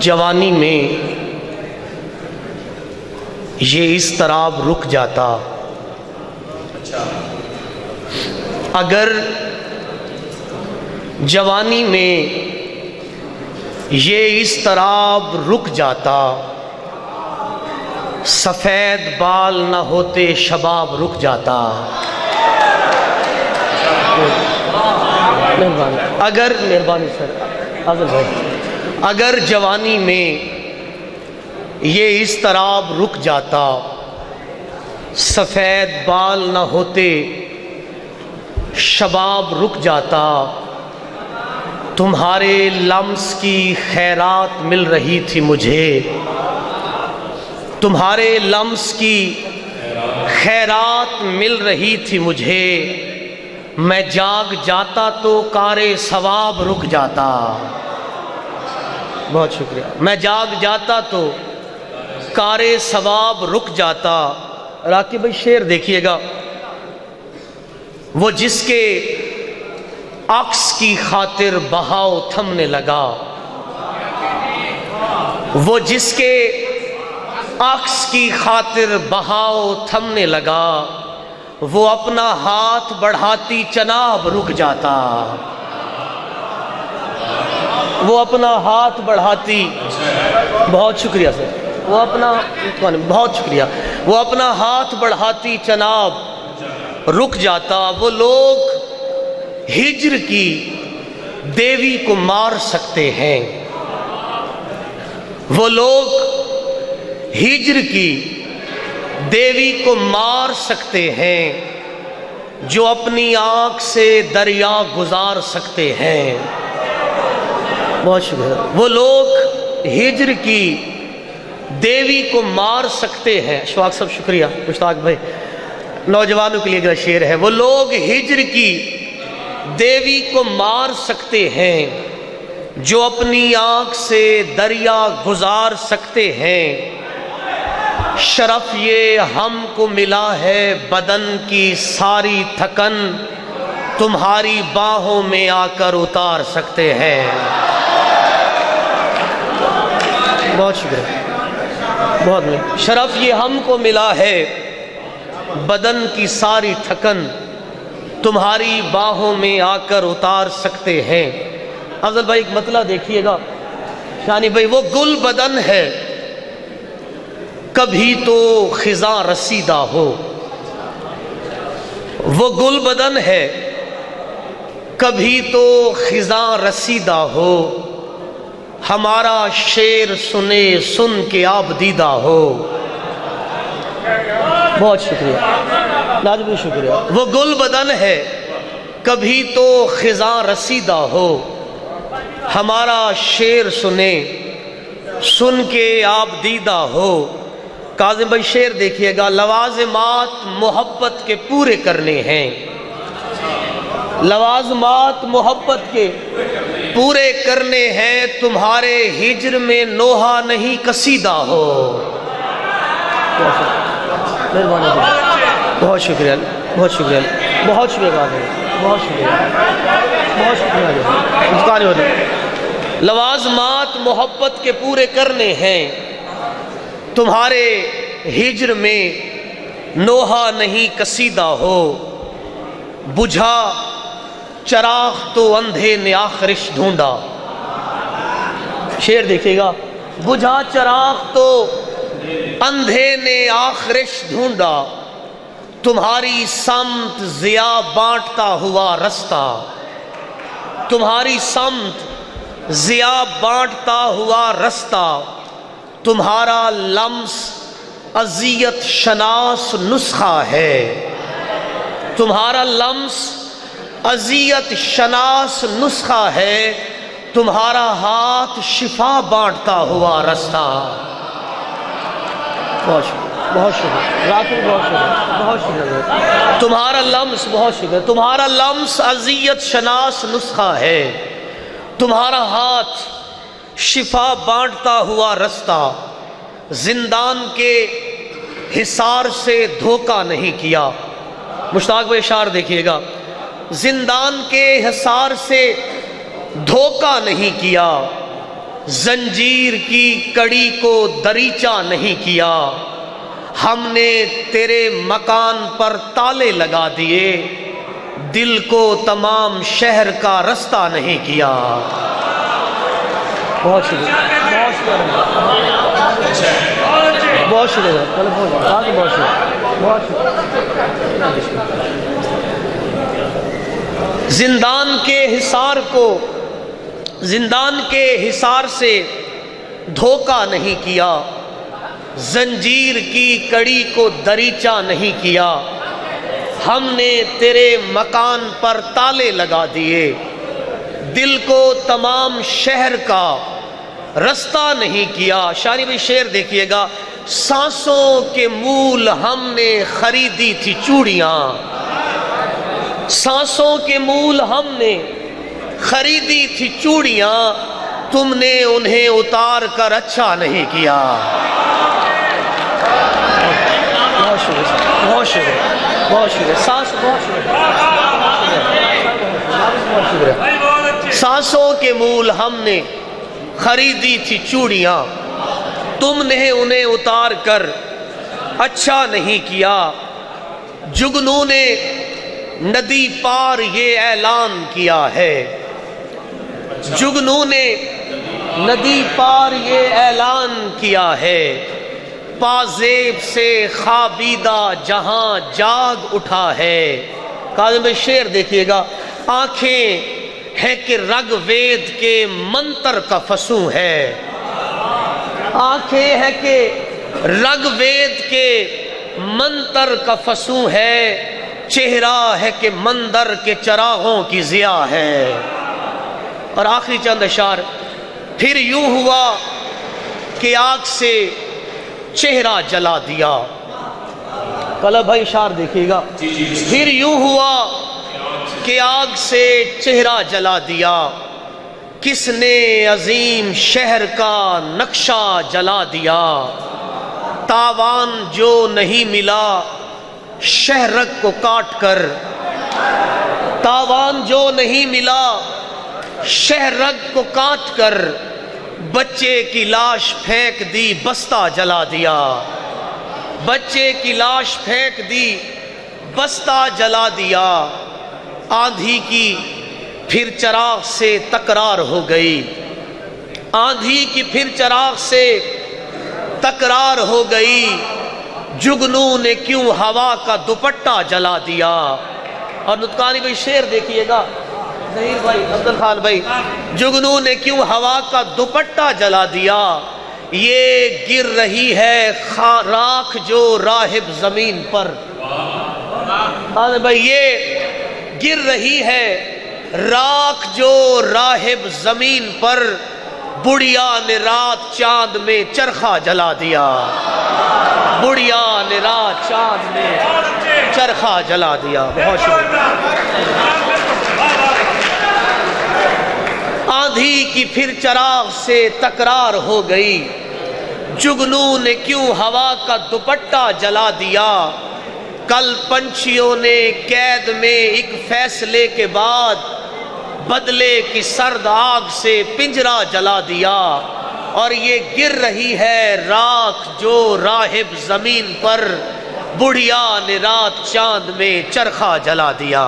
جوانی میں یہ اضطراب رک جاتا اگر جوانی میں یہ اضطراب رک جاتا، سفید بال نہ ہوتے شباب رک جاتا۔ اگر مہربانی سر حاضر بھائی، اگر جوانی میں یہ اضطراب رک جاتا، سفید بال نہ ہوتے شباب رک جاتا، تمہارے لمس کی خیرات مل رہی تھی مجھے، تمہارے لمس کی خیرات مل رہی تھی مجھے، میں جاگ جاتا تو کار ثواب رک جاتا۔ بہت شکریہ۔ میں جاگ جاتا تو کار ثواب رک جاتا۔ راکب بھائی شعر دیکھیے گا، وہ جس کے عکس کی خاطر بہاؤ تھمنے لگا، وہ جس کے عکس کی خاطر بہاؤ تھمنے لگا، وہ اپنا ہاتھ بڑھاتی چناب رک جاتا۔ وہ اپنا ہاتھ بڑھاتی، بہت شکریہ سر، وہ اپنا، بہت شکریہ، وہ اپنا ہاتھ بڑھاتی چناب رک جاتا۔ وہ لوگ ہجر کی دیوی کو مار سکتے ہیں، وہ لوگ ہجر کی دیوی کو مار سکتے ہیں، جو اپنی آنکھ سے دریا گزار سکتے ہیں۔ بہت شکریہ۔ وہ لوگ ہجر کی دیوی کو مار سکتے ہیں۔ اشفاق صاحب شکریہ، مشتاق بھائی، نوجوانوں کے لیے اگلا شعر ہے۔ وہ لوگ ہجر کی دیوی کو مار سکتے ہیں، جو اپنی آنکھ سے دریا گزار سکتے ہیں۔ شرف یہ ہم کو ملا ہے بدن کی ساری تھکن، تمہاری باہوں میں آ کر اتار سکتے ہیں۔ بہت شکریہ، بہت شرف یہ ہم کو ملا ہے بدن کی ساری تھکن، تمہاری باہوں میں آ کر اتار سکتے ہیں۔ افضل بھائی ایک مطلع دیکھیے گا، یعنی بھائی وہ گل بدن ہے کبھی تو خزاں رسیدہ ہو، وہ گل بدن ہے کبھی تو خزاں رسیدہ ہو، ہمارا شعر سنے سن کے آپ دیدہ ہو۔ بہت شکریہ ناظم بھائی، شکریہ۔ وہ گل بدن ہے کبھی تو خزاں رسیدہ ہو، ہمارا شعر سنے سن کے آپ دیدہ ہو۔ کاظم بھائی شعر دیکھیے گا، لوازمات محبت کے پورے کرنے ہیں، لوازمات محبت کے پورے کرنے ہیں، تمہارے ہجر میں نوحہ نہیں کسیدہ ہو۔ بہت شکریہ، بہت شکریہ، بہت شکریہ بہت شکریہ، بہت شکریہ۔ لوازمات محبت کے پورے کرنے ہیں، تمہارے ہجر میں نوحہ نہیں کسیدہ ہو، بجھا چراغ تو اندھے نے آخرش ڈھونڈا۔ شعر دیکھیے گا، بجھا چراغ تو اندھے نے آخرش ڈھونڈا، تمہاری سمت ضیا بانٹتا ہوا رستہ، تمہاری سمت ضیا بانٹتا ہوا رستہ، تمہارا لمس اذیت شناس نسخہ ہے، تمہارا لمس اذیت شناس نسخہ ہے، تمہارا ہاتھ شفا بانٹتا ہوا رستہ۔ بہت شکریہ، بہت شکریہ راکب، بہت شکریہ، بہت شکریہ۔ تمہارا لمس، بہت شکریہ، تمہارا لمس اذیت شناس نسخہ ہے، تمہارا ہاتھ شفا بانٹتا ہوا رستہ، زندان کے حصار سے دھوکہ نہیں کیا۔ مشتاق بھائی اشعار دیکھیے گا، زندان کے حصار سے دھوکہ نہیں کیا، زنجیر کی کڑی کو دریچہ نہیں کیا، ہم نے تیرے مکان پر تالے لگا دیے، دل کو تمام شہر کا رستہ نہیں کیا۔ بہت شکریہ، بہت شکریہ، بہت شکریہ، بہت شکریہ، بہت شکریہ۔ زندان کے حصار سے دھوکہ نہیں کیا، زنجیر کی کڑی کو دریچہ نہیں کیا، ہم نے تیرے مکان پر تالے لگا دیے، دل کو تمام شہر کا رستہ نہیں کیا۔ شاعری میں شعر دیکھیے گا، سانسوں کے مول ہم نے خریدی تھی چوڑیاں، سانسوں کے مول ہم نے خریدی تھی چوڑیاں، تم نے انہیں اتار کر اچھا نہیں کیا۔ بہت شکریہ، بہت شکریہ، بہت شکریہ، بہت شکریہ۔ سانسوں کے مول ہم نے خریدی تھی چوڑیاں، تم نے انہیں اتار کر اچھا نہیں کیا۔ جگنوں نے ندی پار یہ اعلان کیا ہے، جگنوں نے ندی پار یہ اعلان کیا ہے، پازیب سے خوابیدہ جہاں جاگ اٹھا ہے۔ کاظم شعر دیکھیے گا، آنکھیں ہے کہ رگ وید کے منتر کا فسوں ہے، آنکھیں ہے کہ رگ وید کے منتر کا فسوں ہے، چہرہ ہے کہ مندر کے چراغوں کی ضیاء ہے۔ اور آخری چند اشعار، پھر یوں ہوا کہ آگ سے چہرہ جلا دیا۔ کلا بھائی اشعار دیکھیے گا، پھر یوں ہوا کہ آگ سے چہرہ جلا دیا، کس نے عظیم شہر کا نقشہ جلا دیا، تاوان جو نہیں ملا شہرک کو کاٹ کر، تاوان جو نہیں ملا شہرک کو کاٹ کر، بچے کی لاش پھینک دی بستہ جلا دیا، بچے کی لاش پھینک دی بستہ جلا دیا، آندھی کی پھر چراغ سے تکرار ہو گئی، آندھی کی پھر چراغ سے تکرار ہو گئی، جگنوں نے کیوں ہوا کا دوپٹہ جلا دیا۔ اور نطقانی بھائی شعر دیکھیے گا، ظہیر بھائی، عبدال خان بھائی، جگنوں نے کیوں ہوا کا دوپٹہ جلا دیا، یہ گر رہی ہے راکھ جو راہب زمین پر، بھائی یہ گر رہی ہے راکھ جو راہب زمین پر، بڑھیا نے رات چاند میں چرخہ جلا دیا، بڑھیا نے رات چاند میں چرخہ جلا دیا۔ بہت شکریہ۔ آندھی کی پھر چراغ سے تکرار ہو گئی، جگنوں نے کیوں ہوا کا دوپٹہ جلا دیا، کل پنچھیوں نے قید میں ایک فیصلے کے بعد بدلے کی سرد آگ سے پنجرہ جلا دیا، اور یہ گر رہی ہے راکھ جو راہب زمین پر، بڑھیا نے رات چاند میں چرخہ جلا دیا۔